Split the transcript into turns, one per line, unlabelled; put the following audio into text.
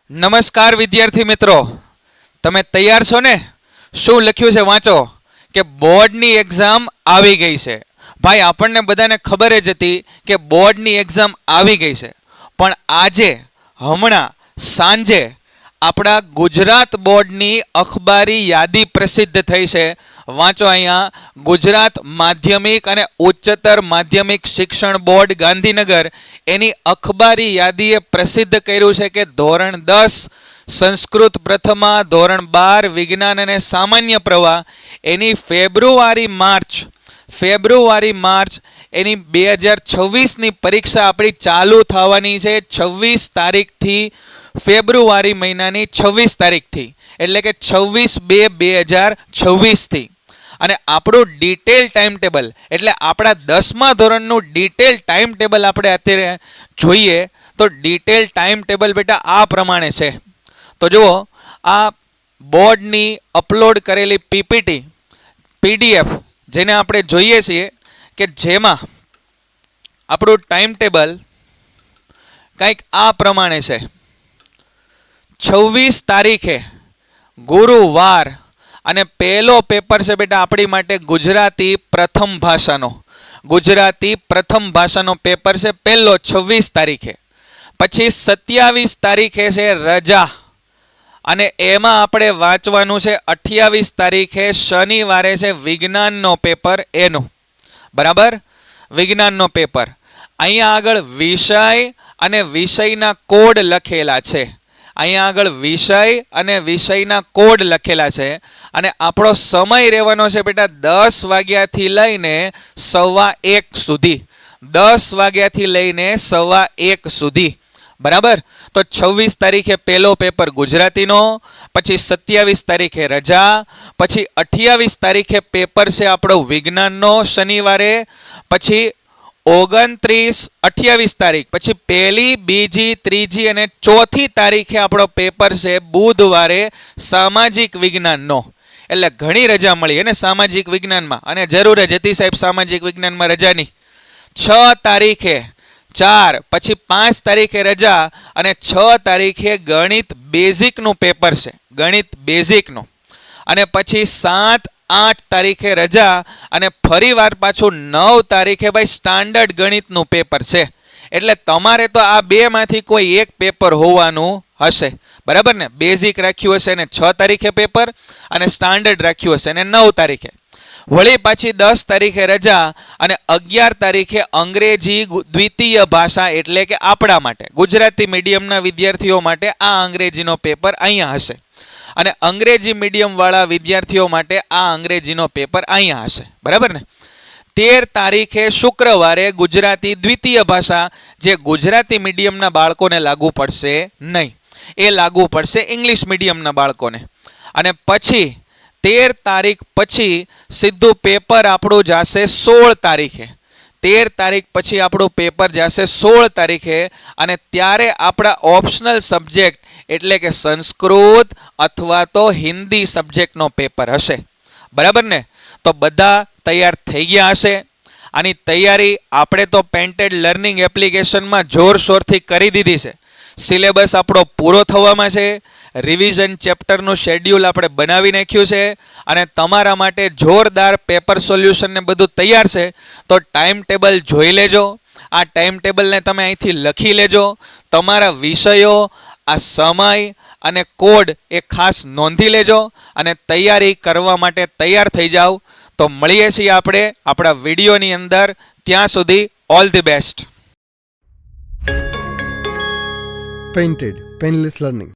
નમસ્કાર વિદ્યાર્થી મિત્રો, તમે તૈયાર છો ને? શું લખ્યું છે વાંચો કે બોર્ડની એક્ઝામ આવી ગઈ છે. ભાઈ આપણને બધાને ખબર જ હતી કે બોર્ડની એક્ઝામ આવી ગઈ છે, પણ આજે હમણાં સાંજે આપણા ગુજરાત બોર્ડની અખબારી યાદી પ્રસિદ્ધ થઈ છે. વાંચો અહીંયા, ગુજરાત માધ્યમિક અને ઉચ્ચતર માધ્યમિક શિક્ષણ બોર્ડ ગાંધીનગર એની અખબારી યાદીએ પ્રસિદ્ધ કર્યું છે કે ધોરણ 10 સંસ્કૃત પ્રથમા, ધોરણ 12 વિજ્ઞાન અને સામાન્ય પ્રવાહ એની ફેબ્રુઆરી માર્ચ એની 2026ની પરીક્ષા આપણી ચાલુ થવાની છે 26 તારીખથી, ફેબ્રુઆરી મહિનાની 26 તારીખથી, એટલે કે 26/2/2026થી. અને આપણું ડિટેલ ટાઈમ ટેબલ એટલે આપણા 10મા ધોરણનું ડિટેલ ટાઈમ ટેબલ આપણે અત્યારે જોઈએ તો ડિટેલ ટાઈમ ટેબલ બેટા આ પ્રમાણે છે. તો જુઓ, આ બોર્ડની અપલોડ કરેલી પીપીટી પીડીએફ જેને આપણે જોઈએ છીએ કે જેમાં આપણું ટાઈમ ટેબલ કંઈક આ પ્રમાણે છે. 26 તારીખે ગુરુવાર અને પહેલો પેપર છે બેટા આપણી માટે ગુજરાતી પ્રથમ ભાષાનો પેપર છે પહેલો 26 તારીખે. પછી 27 તારીખે છે રજા અને એમાં આપણે વાંચવાનું છે 28 તારીખે શનિવારે છે વિજ્ઞાનનો પેપર એનું, બરાબર, વિજ્ઞાનનો પેપર. અહીંયા આગળ વિષય અને વિષયના કોડ લખેલા છે. અહીંયા આગળ વિષય અને વિષયના કોડ લખેલા છે. અને આપણો સમય રહેવાનો છે બેટા 10 વાગ્યાથી લઈને 1:15 સુધી, 10 વાગ્યાથી લઈને 1:15 સુધી, બરાબર. તો 26 તારીખે પહેલો પેપર ગુજરાતીનો, પછી 27 તારીખે રજા, પછી 28 તારીખે પેપર છે આપણો વિજ્ઞાનનો શનિવારે, પછી 28 તારીખ, પછી પહેલી, બીજી, ત્રીજી અને ચોથી તારીખે આપણો પેપર છે બુધવારે સામાજિક વિજ્ઞાનનો. એટલે ઘણી રજા મળી અને સામાજિક વિજ્ઞાનમાં, અને જરૂર જ હતી સાહેબ સામાજિક વિજ્ઞાનમાં રજાની. 6 તારીખે 4, પછી 5 તારીખે રજા અને 6 તારીખે ગણિત બેઝિકનું પેપર છે, ગણિત બેઝિકનું. અને પછી 7, 8 તારીખે રજા અને ફરીવાર પાછું 9 તારીખે ભાઈ સ્ટાન્ડર્ડ ગણિતનું પેપર છે. એટલે તમારે તો આ બેમાંથી કોઈ એક પેપર હોવાનું હશે, બરાબર ને? બેઝિક રાખ્યું હશે ને 6 તારીખે પેપર, અને સ્ટાન્ડર્ડ રાખ્યું હશે ને 9 તારીખે. વળી પાછી 10 તારીખે રજા અને 11 તારીખે અંગ્રેજી દ્વિતીય ભાષા એટલે કે આપણા માટે ગુજરાતી મીડિયમના વિદ્યાર્થીઓ માટે આ અંગ્રેજીનો પેપર અહીંયા હશે, અને અંગ્રેજી મીડિયમવાળા વિદ્યાર્થીઓ માટે આ અંગ્રેજીનો પેપર અહીંયા હશે, બરાબર ને? 13 તારીખે શુક્રવારે ગુજરાતી દ્વિતીય ભાષા, જે ગુજરાતી મીડિયમના બાળકોને લાગુ પડશે નહીં, એ લાગુ પડશે ઇંગ્લિશ મીડિયમના બાળકોને. અને પછી 13 તારીખ પછી સીધું પેપર આપણું જશે 16 તારીખે. 13 તારીખ પછી આપણું પેપર જશે 16 તારીખે, અને ત્યારે આપણા ઓપ્શનલ સબ્જેક્ટ એટલે કે સંસ્કૃત અથવા તો હિન્દી સબ્જેક્ટનો પેપર હશે, બરાબર ને? તો બધા તૈયાર થઈ ગયા હશે. આની તૈયારી આપણે તો પેન્ટેડ લર્નિંગ એપ્લિકેશનમાં જોરશોરથી કરી દીધી છે. સિલેબસ આપણો પૂરો થવામાં છે, રિવિઝન ચેપ્ટરનું શેડ્યુલ આપણે બનાવી નાખ્યું છે, અને તમારા માટે જોરદાર પેપર સોલ્યુશન ને બધું તૈયાર છે. તો ટાઈમ ટેબલ જોઈ લેજો, આ ટાઈમ ટેબલને તમે અહીંથી લખી લેજો. તમારા વિષયો, આ સમય અને કોડ એ ખાસ નોંધી લેજો, અને તૈયારી કરવા માટે તૈયાર થઈ જાઓ. તો મળીએ છીએ આપણે આપણા વિડીયોની અંદર. ત્યાં સુધી all the best.
Painted Painless Learning.